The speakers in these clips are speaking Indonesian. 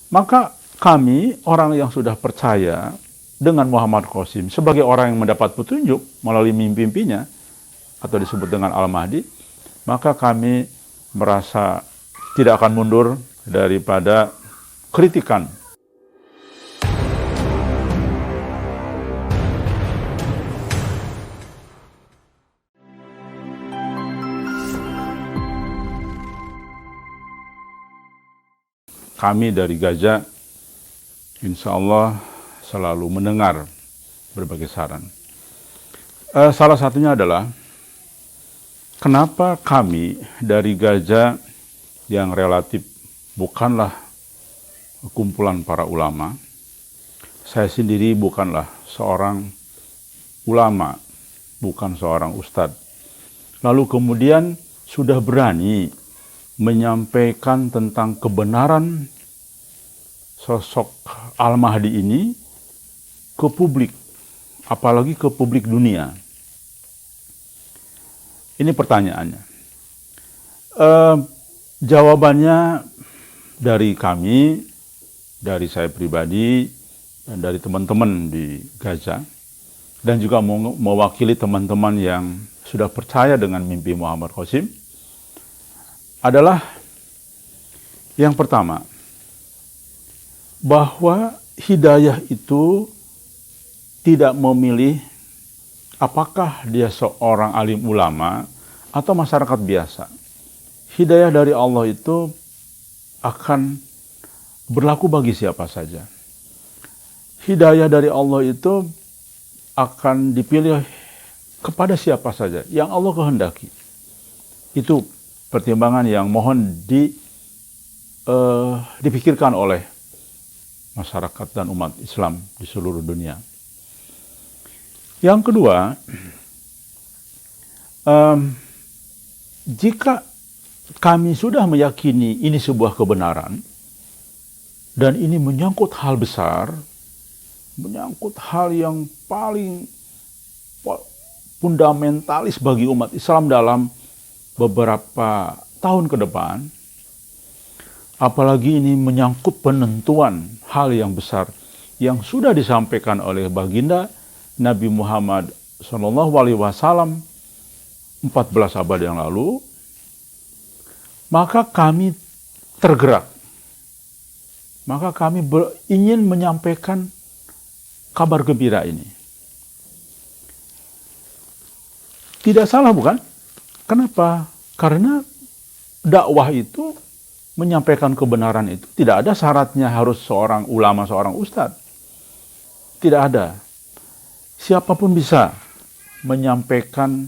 Maka kami, orang yang sudah percaya dengan Muhammad Qasim sebagai orang yang mendapat petunjuk melalui mimpi-mimpinya, atau disebut dengan Al-Mahdi, maka kami merasa tidak akan mundur daripada kritikan. Kami dari Gajah, insya Allah selalu mendengar berbagai saran. Salah satunya adalah, kenapa kami dari Gajah yang relatif bukanlah kumpulan para ulama, saya sendiri bukanlah seorang ulama, bukan seorang ustadz, lalu kemudian sudah berani menyampaikan tentang kebenaran sosok Al-Mahdi ini ke publik, apalagi ke publik dunia. Ini pertanyaannya. Jawabannya dari kami, dari saya pribadi, dan dari teman-teman di Gajah, dan juga mewakili teman-teman yang sudah percaya dengan mimpi Muhammad Qasim, adalah yang pertama, bahwa hidayah itu tidak memilih apakah dia seorang alim ulama atau masyarakat biasa. Hidayah dari Allah itu akan berlaku bagi siapa saja. Hidayah dari Allah itu akan dipilih kepada siapa saja yang Allah kehendaki. Itu pertimbangan yang mohon dipikirkan oleh masyarakat dan umat Islam di seluruh dunia. Yang kedua, jika kami sudah meyakini ini sebuah kebenaran, dan ini menyangkut hal besar, menyangkut hal yang paling fundamentalis bagi umat Islam dalam beberapa tahun ke depan, apalagi ini menyangkut penentuan hal yang besar yang sudah disampaikan oleh baginda Nabi Muhammad SAW 14 abad yang lalu, maka kami tergerak. Maka kami ingin menyampaikan kabar gembira ini. Tidak salah, bukan? Kenapa? Karena dakwah itu, menyampaikan kebenaran itu tidak ada syaratnya harus seorang ulama, seorang ustadz. Tidak ada. Siapapun bisa menyampaikan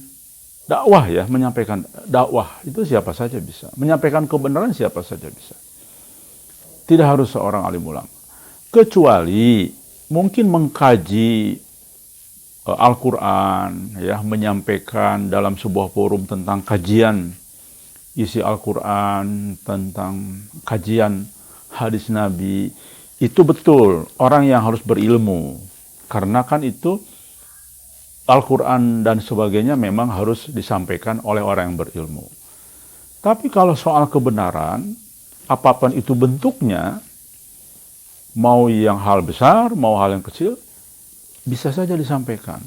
dakwah, ya, menyampaikan dakwah itu siapa saja bisa. Menyampaikan kebenaran siapa saja bisa. Tidak harus seorang alim ulama. Kecuali mungkin mengkaji Al-Quran, ya, menyampaikan dalam sebuah forum tentang kajian isi Al-Quran, tentang kajian hadis Nabi, itu betul orang yang harus berilmu, karena kan itu Al-Quran dan sebagainya memang harus disampaikan oleh orang yang berilmu. Tapi kalau soal kebenaran, apapun itu bentuknya, mau yang hal besar, mau hal yang kecil, bisa saja disampaikan.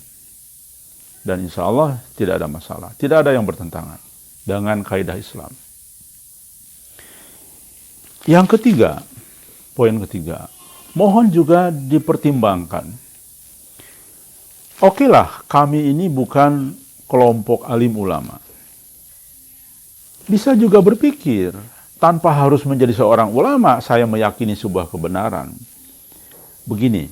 Dan insya Allah tidak ada masalah. Tidak ada yang bertentangan dengan kaidah Islam. Yang ketiga, poin ketiga, mohon juga dipertimbangkan. Okelah, kami ini bukan kelompok alim ulama. Bisa juga berpikir, tanpa harus menjadi seorang ulama, saya meyakini sebuah kebenaran. Begini,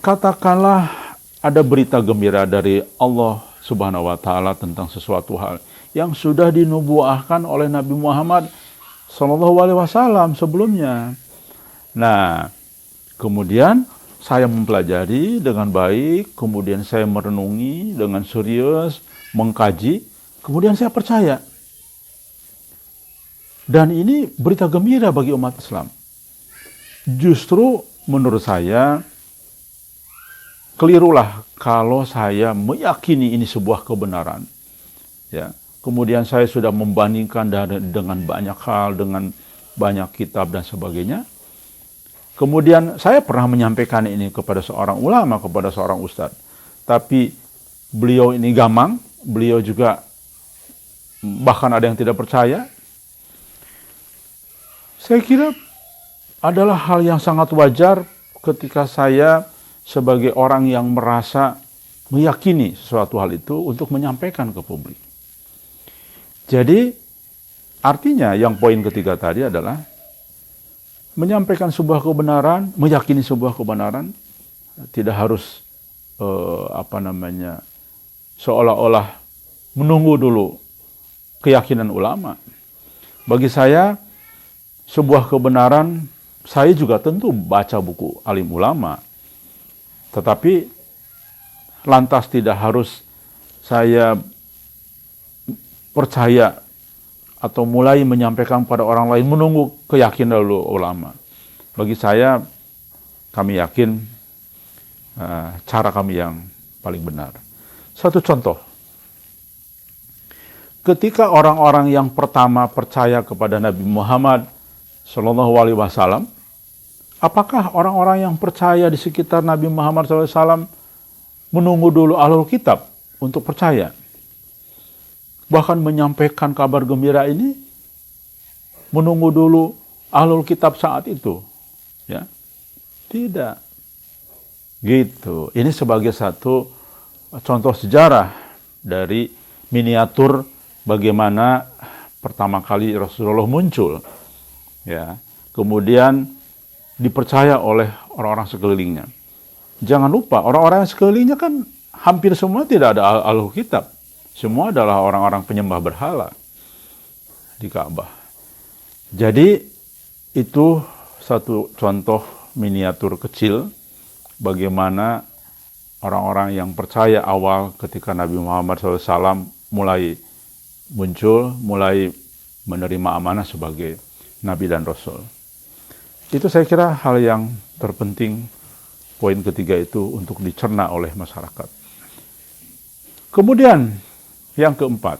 katakanlah ada berita gembira dari Allah Subhanahu wa Ta'ala tentang sesuatu hal yang sudah dinubuahkan oleh Nabi Muhammad SAW sebelumnya. Nah, kemudian saya mempelajari dengan baik, kemudian saya merenungi dengan serius, mengkaji, kemudian saya percaya. Dan ini berita gembira bagi umat Islam. Justru menurut saya, kelirulah kalau saya meyakini ini sebuah kebenaran. Ya, kemudian saya sudah membandingkan dengan banyak hal, dengan banyak kitab dan sebagainya. Kemudian saya pernah menyampaikan ini kepada seorang ulama, kepada seorang ustadz. Tapi beliau ini gamang, beliau juga bahkan ada yang tidak percaya. Saya kira adalah hal yang sangat wajar ketika saya sebagai orang yang merasa meyakini sesuatu hal itu untuk menyampaikan ke publik. Jadi artinya yang poin ketiga tadi adalah menyampaikan sebuah kebenaran, meyakini sebuah kebenaran, tidak harus seolah-olah menunggu dulu keyakinan ulama. Bagi saya, sebuah kebenaran, saya juga tentu baca buku alim ulama, tetapi lantas tidak harus saya percaya atau mulai menyampaikan pada orang lain menunggu keyakinan dulu ulama. Bagi saya, kami yakin cara kami yang paling benar. Satu contoh, ketika orang-orang yang pertama percaya kepada Nabi Muhammad SAW, apakah orang-orang yang percaya di sekitar Nabi Muhammad SAW menunggu dulu ahlul kitab untuk percaya? Bahkan menyampaikan kabar gembira ini menunggu dulu ahlul kitab saat itu, ya? Tidak. Gitu. Ini sebagai satu contoh sejarah dari miniatur bagaimana pertama kali Rasulullah muncul, ya. Kemudian dipercaya oleh orang-orang sekelilingnya. Jangan lupa, orang-orang sekelilingnya kan hampir semua tidak ada ahlul kitab. Semua adalah orang-orang penyembah berhala di Ka'bah. Jadi itu satu contoh miniatur kecil bagaimana orang-orang yang percaya awal ketika Nabi Muhammad SAW mulai muncul, mulai menerima amanah sebagai Nabi dan Rasul. Itu saya kira hal yang terpenting, poin ketiga itu untuk dicerna oleh masyarakat. Kemudian yang keempat,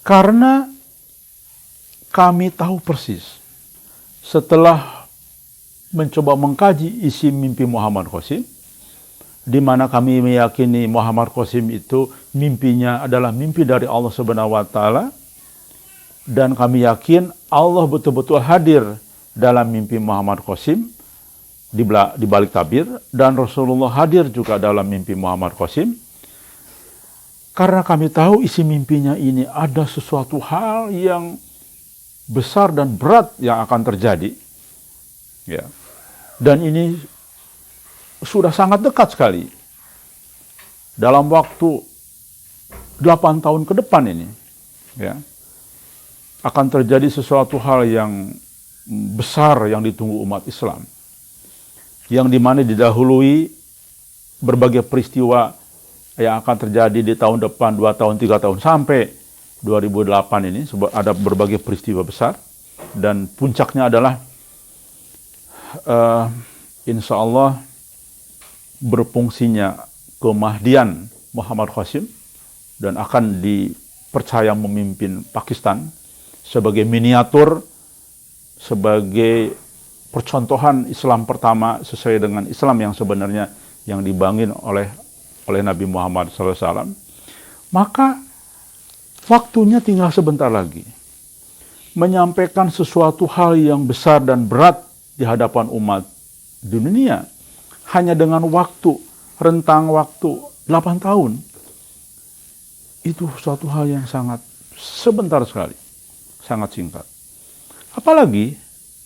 karena kami tahu persis setelah mencoba mengkaji isi mimpi Muhammad Qasim, di mana kami meyakini Muhammad Qasim itu mimpinya adalah mimpi dari Allah Subhanahu wa taala, dan kami yakin Allah betul-betul hadir dalam mimpi Muhammad Qasim di balik tabir, dan Rasulullah hadir juga dalam mimpi Muhammad Qasim. Karena kami tahu isi mimpinya ini ada sesuatu hal yang besar dan berat yang akan terjadi, ya. Dan ini sudah sangat dekat sekali. Dalam waktu 8 tahun ke depan ini, ya, akan terjadi sesuatu hal yang besar yang ditunggu umat Islam, yang dimana didahului berbagai peristiwa yang akan terjadi di tahun depan, 2 tahun, 3 tahun, sampai 2008 ini. Ada berbagai peristiwa besar, dan puncaknya adalah insya Allah berfungsinya kemahdian Muhammad Qasim, dan akan dipercaya memimpin Pakistan sebagai miniatur, sebagai percontohan Islam pertama sesuai dengan Islam yang sebenarnya yang dibangun oleh Nabi Muhammad SAW. Maka waktunya tinggal sebentar lagi menyampaikan sesuatu hal yang besar dan berat di hadapan umat di dunia, hanya dengan rentang waktu 8 tahun. Itu suatu hal yang sangat sebentar sekali, sangat singkat. Apalagi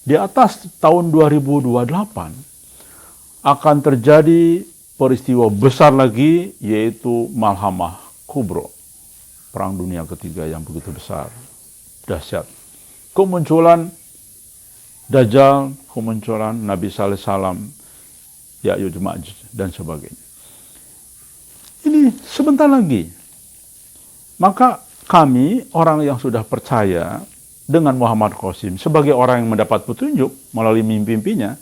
di atas tahun 2028 akan terjadi peristiwa besar lagi, yaitu Malhamah Kubro, Perang Dunia Ketiga yang begitu besar, dahsyat. Kemunculan Dajjal, kemunculan Nabi Sallallahu Alaihi Wasallam, Ya'juj Ma'juj, dan sebagainya. Ini sebentar lagi. Maka kami, orang yang sudah percaya dengan Muhammad Qasim sebagai orang yang mendapat petunjuk melalui mimpi-mimpinya,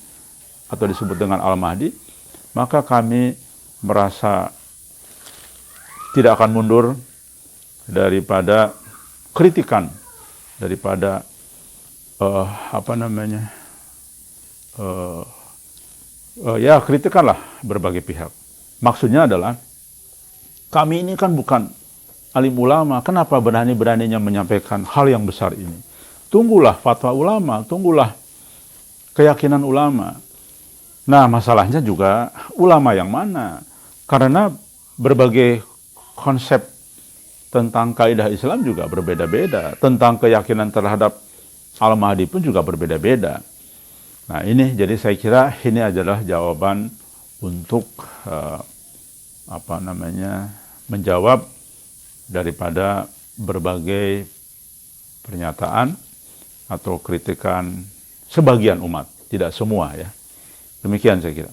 atau disebut dengan Al-Mahdi, maka kami merasa tidak akan mundur daripada kritikan, daripada apa namanya, ya kritikanlah berbagai pihak. Maksudnya adalah kami ini kan bukan alim ulama, kenapa berani-beraninya menyampaikan hal yang besar ini? Tunggulah fatwa ulama, tunggulah keyakinan ulama. Nah, masalahnya juga ulama yang mana? Karena berbagai konsep tentang kaidah Islam juga berbeda-beda, tentang keyakinan terhadap Al-Mahdi pun juga berbeda-beda. Nah, ini jadi saya kira ini adalah jawaban untuk menjawab daripada berbagai pernyataan atau kritikan sebagian umat, tidak semua ya. Demikian saya kira.